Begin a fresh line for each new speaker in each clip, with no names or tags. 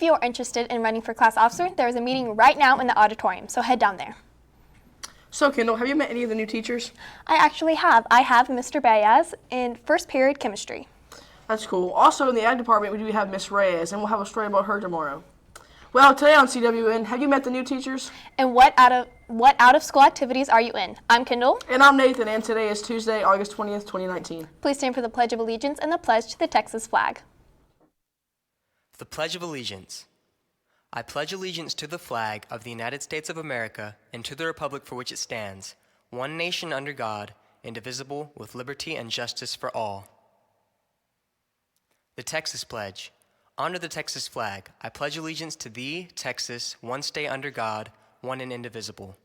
if you are interested in running for class officer, there is a meeting right now in the auditorium, so head down there.
So, Kendall, have you met any of the new teachers?
I actually have. I have Mr. Baez in first period chemistry.
That's cool. Also, in the ag department, we do have Miss Reyes, and we'll have a story about her tomorrow. Well, today on CWN, have you met the new teachers?
And what out of school activities are you in? I'm Kendall.
And I'm Nathan, and today is Tuesday, August 20th, 2019.
Please stand for the Pledge of Allegiance and the pledge to the Texas flag.
The Pledge of Allegiance. I pledge allegiance to the flag of the United States of America and to the republic for which it stands, one nation under God, indivisible, with liberty and justice for all. The Texas Pledge. Under the Texas flag, I pledge allegiance to thee, Texas, one state under God, one and indivisible.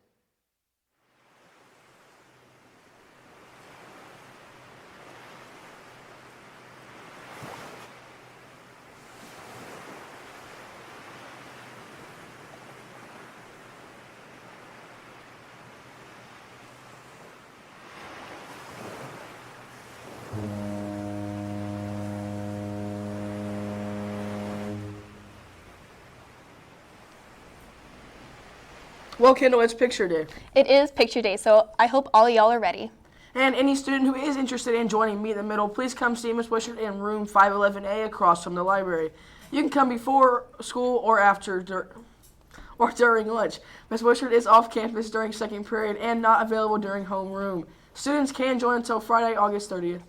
Well, Kendall, it's picture day.
It is picture day, so I hope all of y'all are ready.
And any student who is interested in joining Meet in the Middle, please come see Ms. Wishart in room 511A across from the library. You can come before school or after or during lunch. Ms. Wishart is off campus during second period and not available during homeroom. Students can join until Friday, August 30th.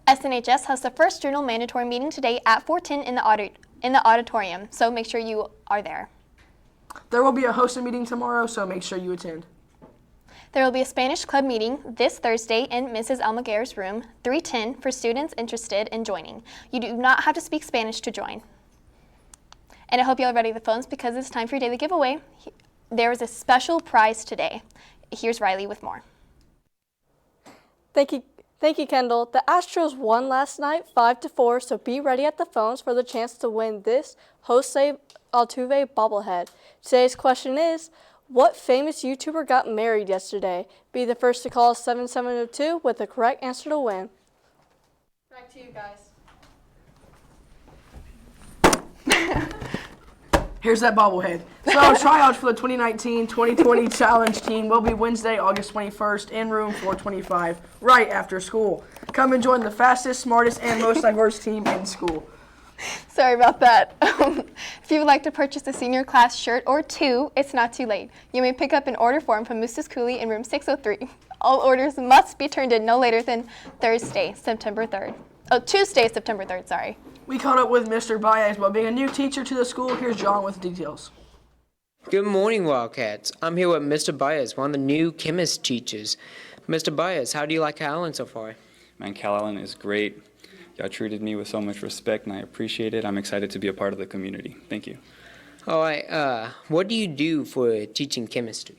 SNHS has the first journal mandatory meeting today at 4:10 in the auditorium, so make sure you are there.
There will be a hosted meeting tomorrow, so make sure you attend.
There will be a Spanish club meeting this Thursday in Mrs. Almaguer's room, 310, for students interested in joining. You do not have to speak Spanish to join. And I hope you all ready the phones because it's time for your daily giveaway. There is a special prize today. Here's Riley with more.
Thank you, Kendall. The Astros won last night 5-4, so be ready at the phones for the chance to win this Jose Altuve bobblehead. Today's question is, what famous YouTuber got married yesterday? Be the first to call 7702 with the correct answer to win. Back to you guys.
Here's that bobblehead. So tryouts for the 2019-2020 Challenge team will be Wednesday, August 21st in room 425, right after school. Come and join the fastest, smartest, and most diverse team in school.
Sorry about that. If you would like to purchase a senior class shirt or two, it's not too late. You may pick up an order form from Mrs. Cooley in room 603. All orders must be turned in no later than Tuesday, September 3rd, sorry.
We caught up with Mr. Baez about being a new teacher to the school. Here's John with the details.
Good morning, Wildcats. I'm here with Mr. Baez, one of the new chemist teachers. Mr. Baez, how do you like Calallen so far?
Man, Calallen is great. Y'all treated me with so much respect, and I appreciate it. I'm excited to be a part of the community. Thank you.
All right, what do you do for teaching chemistry?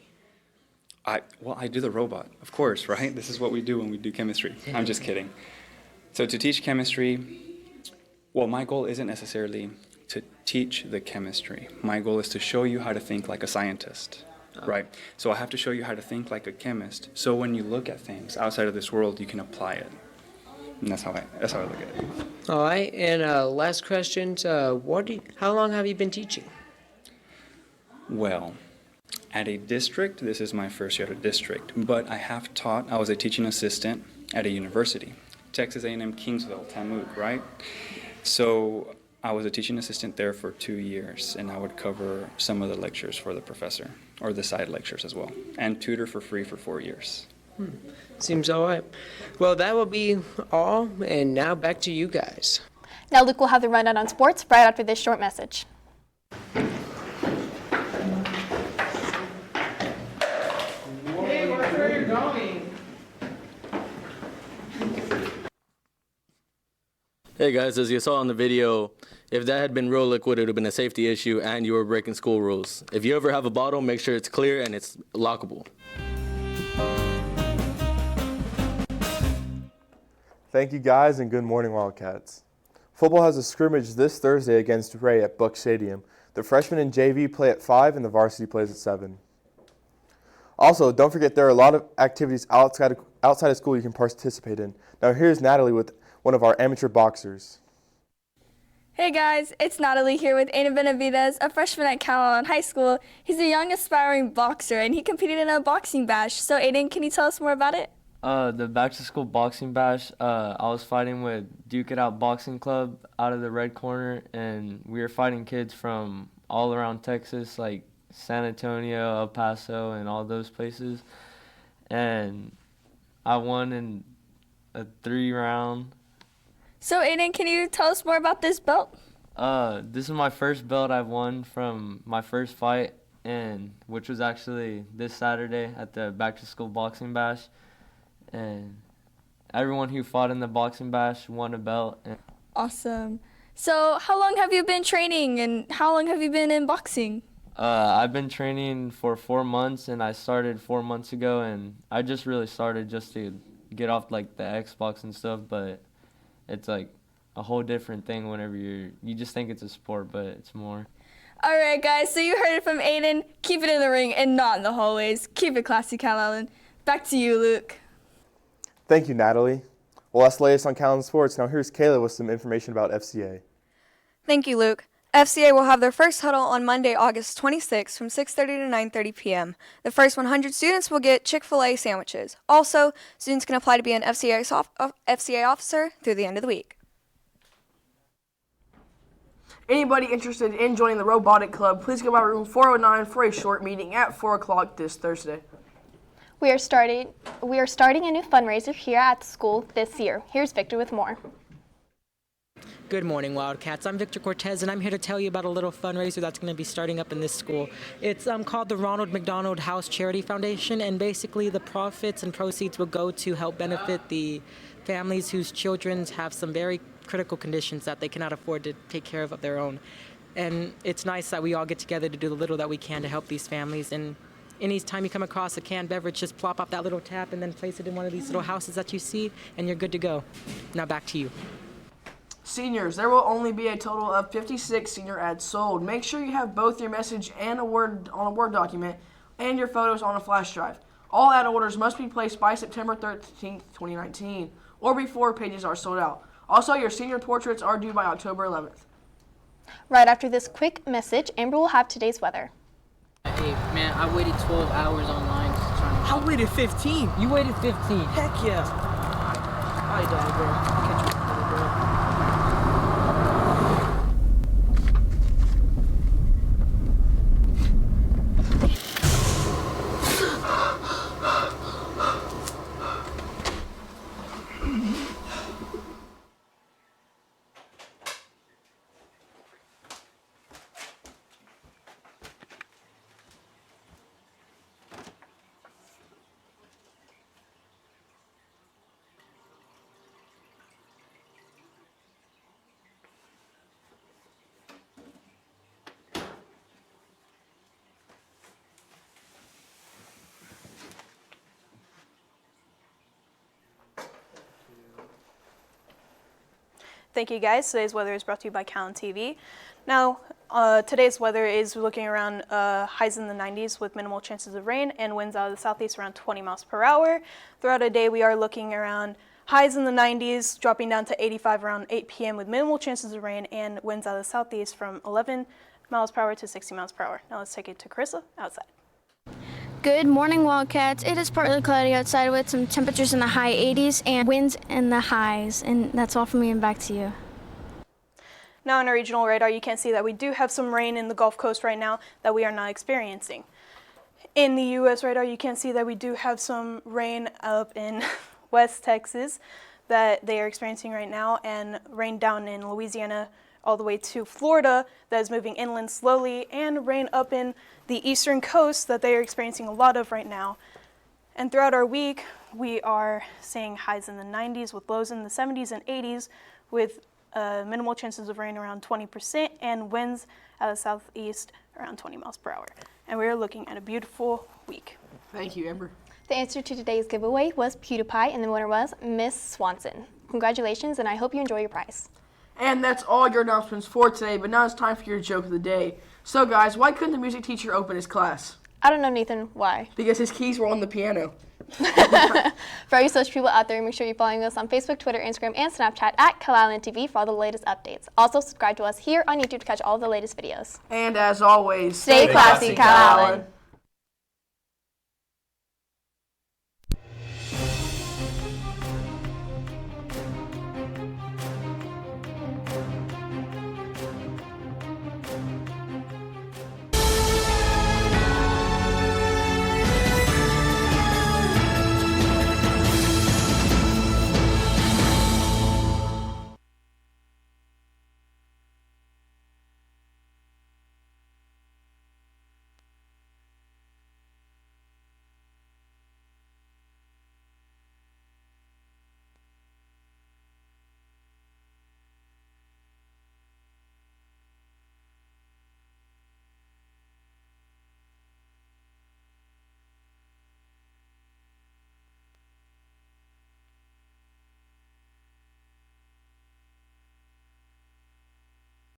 I do the robot, of course, right? This is what we do when we do chemistry. I'm just kidding. So to teach chemistry, well, my goal isn't necessarily to teach the chemistry. My goal is to show you how to think like a scientist, right? So I have to show you how to think like a chemist. So when you look at things outside of this world, you can apply it. And that's how I look at it.
All right, and last question, how long have you been teaching?
Well, at a district, this is my first year at a district, but I was a teaching assistant at a university, Texas A&M Kingsville, Tamuc, right? So I was a teaching assistant there for 2 years, and I would cover some of the lectures for the professor, or the side lectures as well, and tutor for free for 4 years.
Seems all right. Well, that will be all, and now back to you guys.
Now Luke will have the rundown on sports right after this short message.
Hey, watch where you're going.
Hey guys, as you saw in the video, if that had been real liquid, it would have been a safety issue and you were breaking school rules. If you ever have a bottle, make sure it's clear and it's lockable.
Thank you guys and good morning, Wildcats. Football has a scrimmage this Thursday against Ray at Buck Stadium. The freshmen and JV play at 5 and the varsity plays at 7. Also, don't forget there are a lot of activities outside of school you can participate in. Now here's Natalie with one of our amateur boxers.
Hey guys, it's Natalie here with Aiden Benavides, a freshman at Calallen High School. He's a young aspiring boxer and he competed in a boxing bash. So Aiden, can you tell us more about it?
The back to school boxing bash, I was fighting with Duke It Out Boxing Club out of the red corner, and we were fighting kids from all around Texas, like San Antonio, El Paso, and all those places. And I won in a 3-round.
So Aiden, can you tell us more about this belt?
This is my first belt I've won from my first fight, and which was actually this Saturday at the back to school boxing bash. And everyone who fought in the boxing bash won a belt.
Awesome. So how long have you been training and how long have you been in boxing?
I've been training for 4 months, and I started 4 months ago, and I just really started just to get off like the Xbox and stuff, but it's like a whole different thing whenever you just think it's a sport, but it's more.
All right, guys, so you heard it from Aiden. Keep it in the ring and not in the hallways. Keep it classy, Calallen. Back to you, Luke.
Thank you, Natalie. Well, that's the latest on Calallen Sports. Now here's Kayla with some information about FCA.
Thank you, Luke. FCA will have their first huddle on Monday, August 26th from 6:30 to 9:30 p.m. The first 100 students will get Chick-fil-A sandwiches. Also, students can apply to be an FCA officer through the end of the week.
Anybody interested in joining the robotic club, please go by room 409 for a short meeting at 4 o'clock this Thursday.
We are starting a new fundraiser here at the school this year. Here's Victor with more.
Good morning, Wildcats. I'm Victor Cortez, and I'm here to tell you about a little fundraiser that's going to be starting up in this school. It's called the Ronald McDonald House Charity Foundation, and basically the profits and proceeds will go to help benefit the families whose children have some very critical conditions that they cannot afford to take care of their own. And it's nice that we all get together to do the little that we can to help these families. And any time you come across a canned beverage, just plop up that little tap and then place it in one of these little houses that you see, and you're good to go. Now back to you.
Seniors, there will only be a total of 56 senior ads sold. Make sure you have both your message and a Word document and your photos on a flash drive. All ad orders must be placed by September 13th, 2019, or before pages are sold out. Also, your senior portraits are due by October 11th.
Right after this quick message, Amber will have today's weather.
Hey, man, I waited 12 hours online just trying to...
I waited 15.
You waited 15?
Heck yeah. All right, dog, bro. I'll catch you later, bro.
Thank you, guys. Today's weather is brought to you by Calallen TV. Now, today's weather is looking around highs in the 90s with minimal chances of rain and winds out of the southeast around 20 miles per hour. Throughout the day, we are looking around highs in the 90s, dropping down to 85 around 8 p.m. with minimal chances of rain and winds out of the southeast from 11 miles per hour to 60 miles per hour. Now let's take it to Carissa outside.
Good morning, Wildcats. It is partly cloudy outside with some temperatures in the high 80s and winds in the highs. And that's all from me, and back to you.
Now on our regional radar, you can see that we do have some rain in the Gulf Coast right now that we are not experiencing. In the U.S. radar, you can see that we do have some rain up in West Texas that they are experiencing right now, and rain down in Louisiana all the way to Florida that is moving inland slowly, and rain up in the eastern coast that they are experiencing a lot of right now. And throughout our week, we are seeing highs in the 90s with lows in the 70s and 80s with minimal chances of rain around 20% and winds out of the southeast around 20 miles per hour. And we are looking at a beautiful week.
Thank you, Amber.
The answer to today's giveaway was PewDiePie, and the winner was Miss Swanson. Congratulations, and I hope you enjoy your prize.
And that's all your announcements for today, but now it's time for your joke of the day. So guys, why couldn't the music teacher open his class?
I don't know, Nathan, why?
Because his keys were on the piano.
For all you social people out there, make sure you're following us on Facebook, Twitter, Instagram, and Snapchat at Calallen TV for all the latest updates. Also, subscribe to us here on YouTube to catch all the latest videos.
And as always,
stay classy, Calallen.